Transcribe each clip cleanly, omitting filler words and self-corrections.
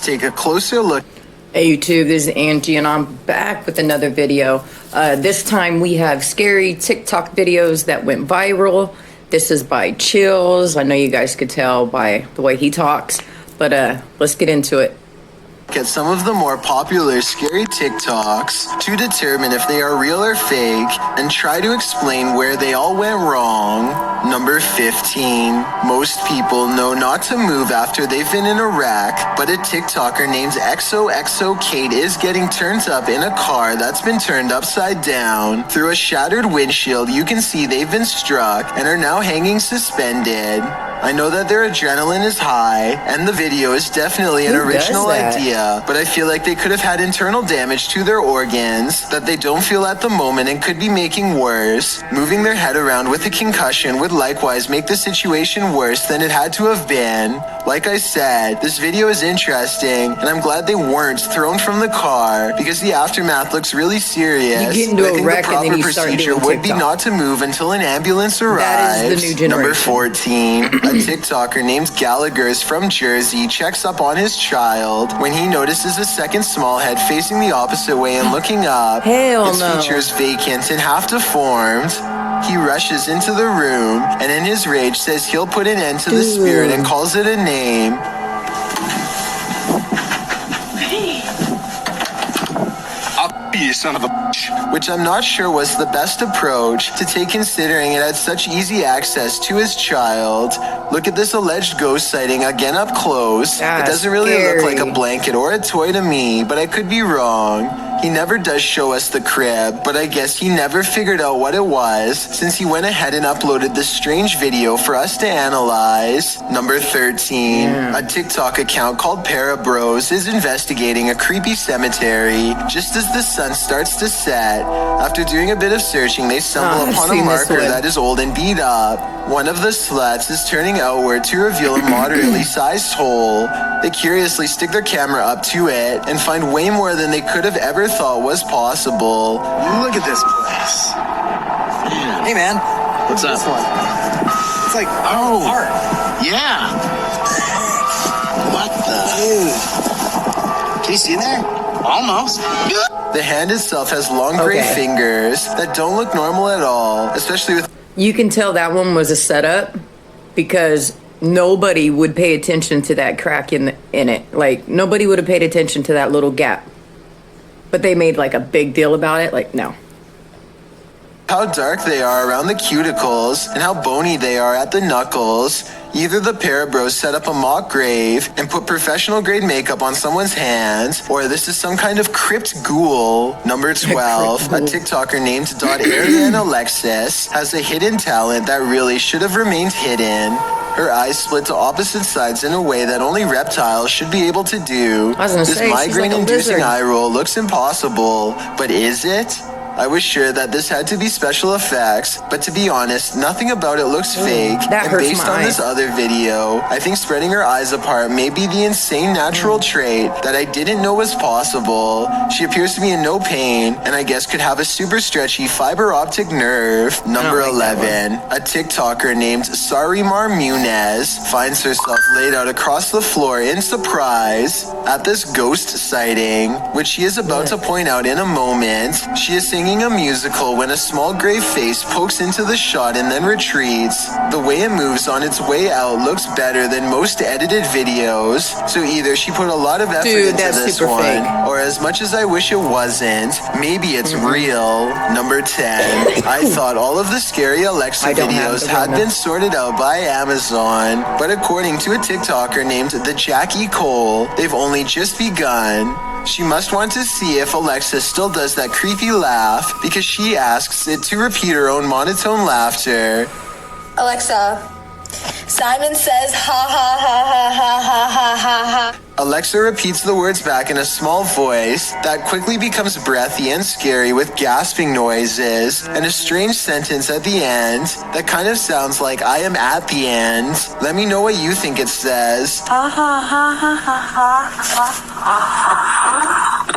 take a closer look. Hey YouTube, this is Angie and I'm back with another video. This time we have scary TikTok videos that went viral. This is by Chills. I know you guys could tell by the way he talks, but let's get into it. At some of the more popular scary TikToks to determine if they are real or fake and try to explain where they all went wrong. Number 15. Most people know not to move after they've been in a wreck, but a TikToker named XOXO Kate is getting turned up in a car that's been turned upside down. Through a shattered windshield, you can see they've been struck and are now hanging suspended. I know that their adrenaline is high, and the video is definitely an original idea, but I feel like they could have had internal damage to their organs that they don't feel at the moment and could be making worse. Moving their head around with a concussion would likewise make the situation worse than it had to have been. Like I said, this video is interesting, and I'm glad they weren't thrown from the car, because the aftermath looks really serious. You get into a wreck and then you start doing procedure would be not to move until an ambulance arrives. That is the new generation. Number 14. A TikToker named Gallagher is from Jersey checks up on his child when he notices a second small head facing the opposite way and looking up. Its features vacant and half deformed. He rushes into the room and in his rage says he'll put an end to the spirit and calls it a name. You son of a bitch. Which I'm not sure was the best approach to take, considering it had such easy access to his child. Look at this alleged ghost sighting again up close. It doesn't really look like a blanket or a toy to me, but I could be wrong. He never does show us the crib, but I guess he never figured out what it was, since he went ahead and uploaded this strange video for us to analyze. Number 13. A TikTok account called Parabros is investigating a creepy cemetery. Just as the sun starts to set, after doing a bit of searching, they stumble upon a marker that is old and beat up. One of the slats is turning outward to reveal a moderately sized hole. They curiously stick their camera up to it and find way more than they could have ever thought was possible. Look at this place. Man. Hey man, what's up? It's like art. Yeah. What the? Dude. Can you see in there? Almost. The hand itself has long gray fingers that don't look normal at all, especially with... You can tell that one was a setup because nobody would pay attention to that crack in it. Like, nobody would have paid attention to that little gap. But they made like a big deal about it. Like, no. How dark they are around the cuticles and how bony they are at the knuckles. Either the Parabros set up a mock grave and put professional grade makeup on someone's hands, or this is some kind of crypt ghoul. Number 12, a TikToker named Ariane Alexis has a hidden talent that really should have remained hidden. Her eyes split to opposite sides in a way that only reptiles should be able to do. This migraine-inducing eye roll looks impossible, but is it? I was sure that this had to be special effects, but to be honest, nothing about it looks fake. And based on this other video, I think spreading her eyes apart may be the insane natural trait that I didn't know was possible. She appears to be in no pain, and I guess could have a super stretchy fiber optic nerve. Number 11, a TikToker named Sarimar Munez finds herself laid out across the floor in surprise at this ghost sighting, which she is about to point out in a moment. She is singing a musical when a small gray face pokes into the shot and then retreats. The way it moves on its way out looks better than most edited videos, so either she put a lot of effort into this one, or as much as I wish it wasn't, maybe it's real. Number 10. I thought all of the scary Alexa videos had been sorted out by Amazon, but according to a TikToker named the Jackie Cole, they've only just begun. She must want to see if Alexa still does that creepy laugh, because she asks it to repeat her own monotone laughter. Alexa, Simon says ha ha ha ha ha ha ha ha ha. Alexa repeats the words back in a small voice that quickly becomes breathy and scary with gasping noises and a strange sentence at the end that kind of sounds like I am at the end. Let me know what you think it says. Ha ha ha ha ha ha ha ha.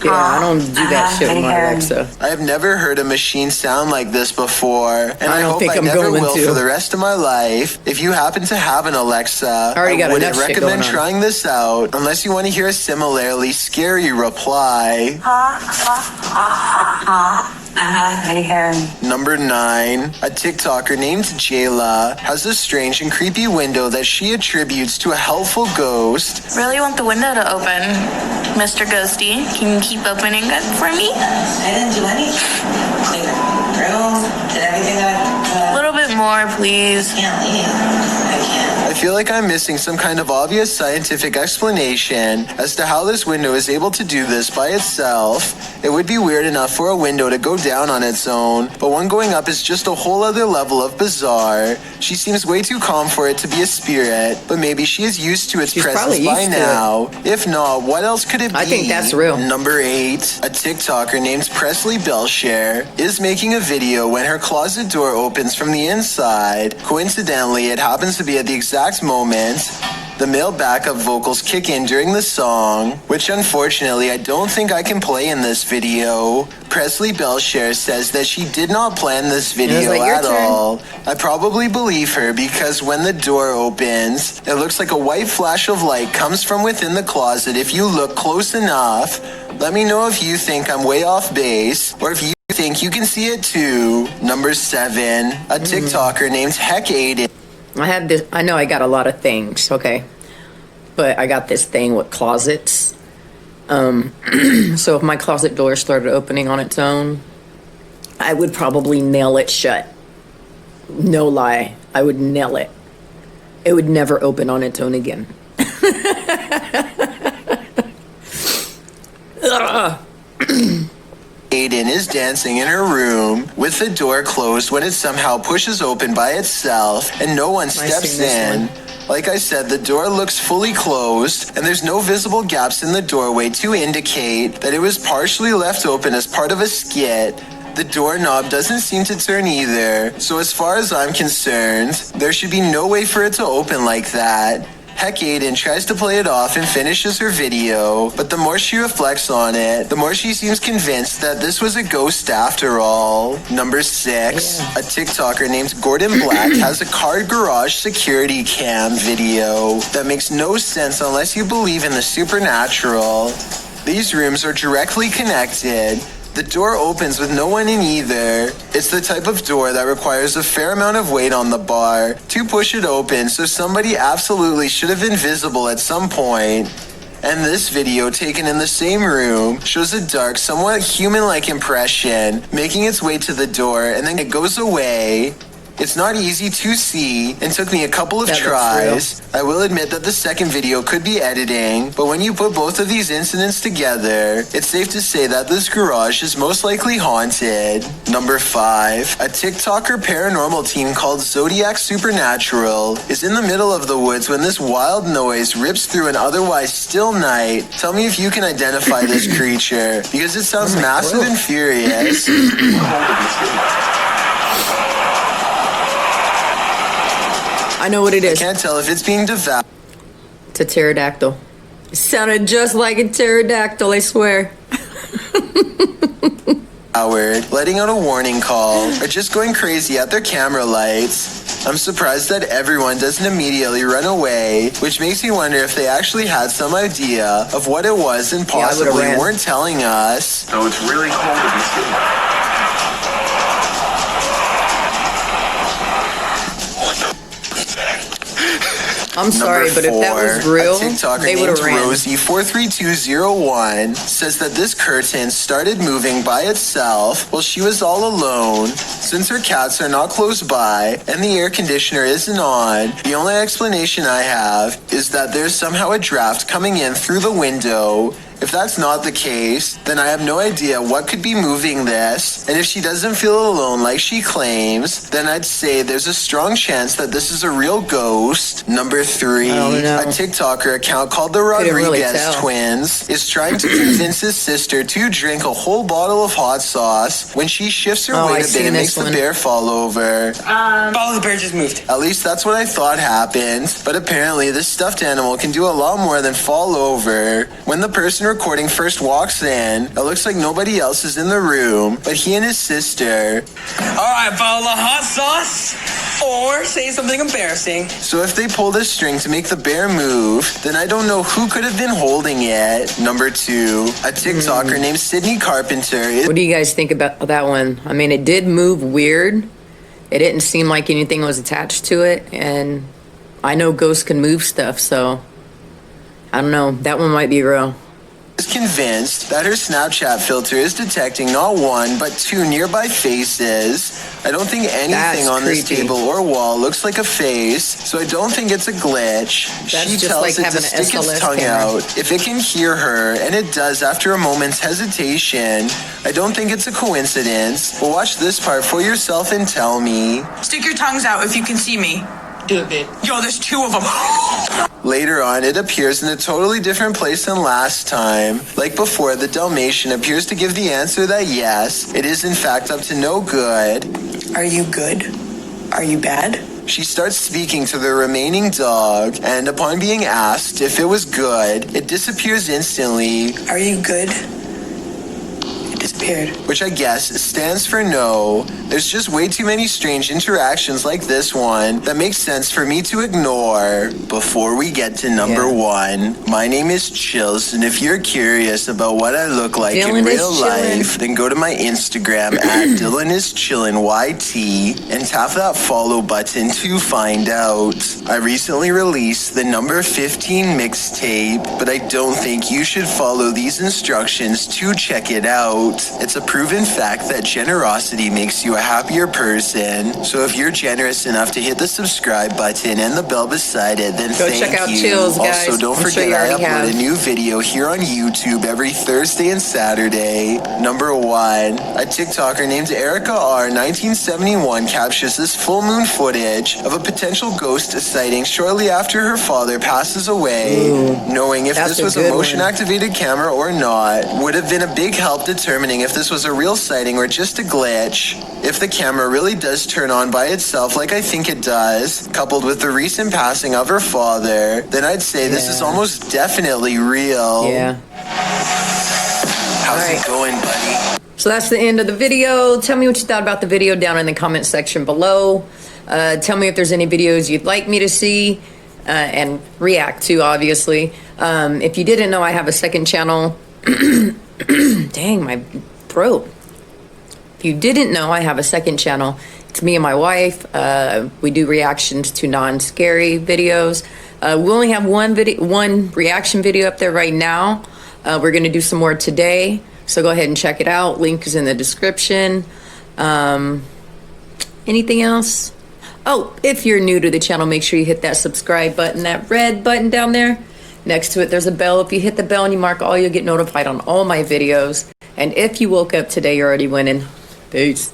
Yeah, I don't do that shit with my Alexa. I have never heard a machine sound like this before, and I don't hope think I I'm never going will to. for the rest of my life. If you happen to have an Alexa, already got wouldn't enough shit going recommend on. trying this out unless you want to hear a similarly scary reply. Number 9. A TikToker named Jayla has a strange and creepy window that she attributes to a helpful ghost. Really want the window to open, Mr. Ghosty. Can you keep opening it for me? I didn't do anything. Clean the room, did everything that A little bit more, please. I can't leave. I can't. I feel like I'm missing some kind of obvious scientific explanation as to how this window is able to do this by itself. It would be weird enough for a window to go down on its own, but one going up is just a whole other level of bizarre. She seems way too calm for it to be a spirit, but maybe she is used to its She's presence probably by used to now. If not, what else could it be? I think that's real. Number 8. A TikToker named Presley Belshare is making a video when her closet door opens from the inside. Coincidentally, it happens to be at the exact moment the male backup vocals kick in during the song, which unfortunately I don't think I can play in this video. Presley Belshare says that she did not plan this video like, "Your at turn." all. I probably believe her because when the door opens, it looks like a white flash of light comes from within the closet if you look close enough. Let me know if you think I'm way off base or if you think you can see it too. Number 7. A TikToker named Heck Aiden. I had this. I know I got a lot of things, okay, but I got this thing with closets. So if my closet door started opening on its own, I would probably nail it shut. No lie, I would nail it. It would never open on its own again. Aiden is dancing in her room with the door closed when it somehow pushes open by itself and no one steps seen this in. Like I said, the door looks fully closed and there's no visible gaps in the doorway to indicate that it was partially left open as part of a skit. The doorknob doesn't seem to turn either, so as far as I'm concerned, there should be no way for it to open like that. Heck, Aiden tries to play it off and finishes her video, but the more she reflects on it, the more she seems convinced that this was a ghost after all. Number 6. A TikToker named Gordon Black has a car garage security cam video that makes no sense unless you believe in the supernatural. These rooms are directly connected. The door opens with no one in either. It's the type of door that requires a fair amount of weight on the bar to push it open, so somebody absolutely should have been visible at some point. And this video, taken in the same room, shows a dark, somewhat human-like impression making its way to the door, and then it goes away. It's not easy to see and took me a couple of That looks tries. I will admit that the second video could be editing, but when you put both of these incidents together, it's safe to say that this garage is most likely haunted. Number 5. A TikToker paranormal team called Zodiac Supernatural is in the middle of the woods when this wild noise rips through an otherwise still night. Tell me if you can identify this creature, because it sounds massive and furious. I know what it is. Can't tell if it's being devoured. It's a pterodactyl. It sounded just like a pterodactyl, I swear. Letting out a warning call, or just going crazy at their camera lights. I'm surprised that everyone doesn't immediately run away, which makes me wonder if they actually had some idea of what it was and possibly ran. weren't telling us. So it's really cool to be sitting. I'm sorry, Number but if that 4, was real, a TikToker they would named have ran. Rosie43201 says that this curtain started moving by itself while she was all alone. Since her cats are not close by and the air conditioner isn't on, the only explanation I have is that there's somehow a draft coming in through the window. If that's not the case, then I have no idea what could be moving this, and if she doesn't feel alone like she claims, then I'd say there's a strong chance that this is a real ghost. Number 3, I don't know. a TikToker account called the Couldn't really Rodriguez tell. Twins is trying to convince his sister to drink a whole bottle of hot sauce when she shifts her Oh, I weight a bit seen and this makes the one. bear fall over. Oh, the bear just moved. At least that's what I thought happened, but apparently this stuffed animal can do a lot more than fall over. When the person recording first walks in, it looks like nobody else is in the room, but he and his sister. Alright, follow the hot sauce or say something embarrassing. So if they pull this string to make the bear move, then I don't know who could have been holding it. Number 2, a TikToker named Sydney Carpenter. What do you guys think about that one? I mean, it did move weird. It didn't seem like anything was attached to it, and I know ghosts can move stuff, so I don't know. That one might be real. Is convinced that her Snapchat filter is detecting not one, but 2 nearby faces. I don't think anything That's on this creepy. table or wall looks like a face, so I don't think it's a glitch. That's She just tells like it to having an stick its SLS tongue camera. out if it can hear her, and it does after a moment's hesitation. I don't think it's a coincidence, but watch this part for yourself and tell me. Stick your tongues out if you can see me. Do it, babe. Yo, there's 2 of them. Later on, it appears in a totally different place than last time. Like before, the Dalmatian appears to give the answer that yes, it is in fact up to no good. Are you good? Are you bad? She starts speaking to the remaining dog, and upon being asked if it was good, it disappears instantly, Are you good? It disappeared. which I guess stands for no. There's just way too many strange interactions like this one that makes sense for me to ignore. Before we get to number 1, my name is Chills, and if you're curious about what I look like Dylan in is real chillin'. life, then go to my Instagram at Dylan is Chillin' YT and tap that follow button to find out. I recently released the number 15 mixtape, but I don't think you should follow these instructions to check it out. It's a proven fact that generosity makes you a happier person. So if you're generous enough to hit the subscribe button and the bell beside it, then Go thank check out you. Chills, guys. Also, don't I'm sure forget you I already upload have. a new video here on YouTube every Thursday and Saturday. Number 1, a TikToker named Erica R. 1971 captures this full moon footage of a potential ghost sighting shortly after her father passes away. Knowing if That's this a was a good motion one. activated camera or not would have been a big help determining if this was a real sighting or just a glitch. If the camera really does turn on by itself like I think it does, coupled with the recent passing of her father, then I'd say this is Yeah. almost definitely real. Yeah. How's All right. it going, buddy? So that's the end of the video. Tell me what you thought about the video down in the comment section below. Tell me if there's any videos you'd like me to see and react to, obviously. If you didn't know, I have a second channel. Dang, my throat. If you didn't know, I have a second channel. It's me and my wife. We do reactions to non-scary videos. We only have one reaction video up there right now. We're going to do some more today. So go ahead and check it out. Link is in the description. Anything else? Oh, if you're new to the channel, make sure you hit that subscribe button, that red button down there. Next to it, there's a bell. If you hit the bell and you mark all, you'll get notified on all my videos. And if you woke up today, you're already winning. Peace.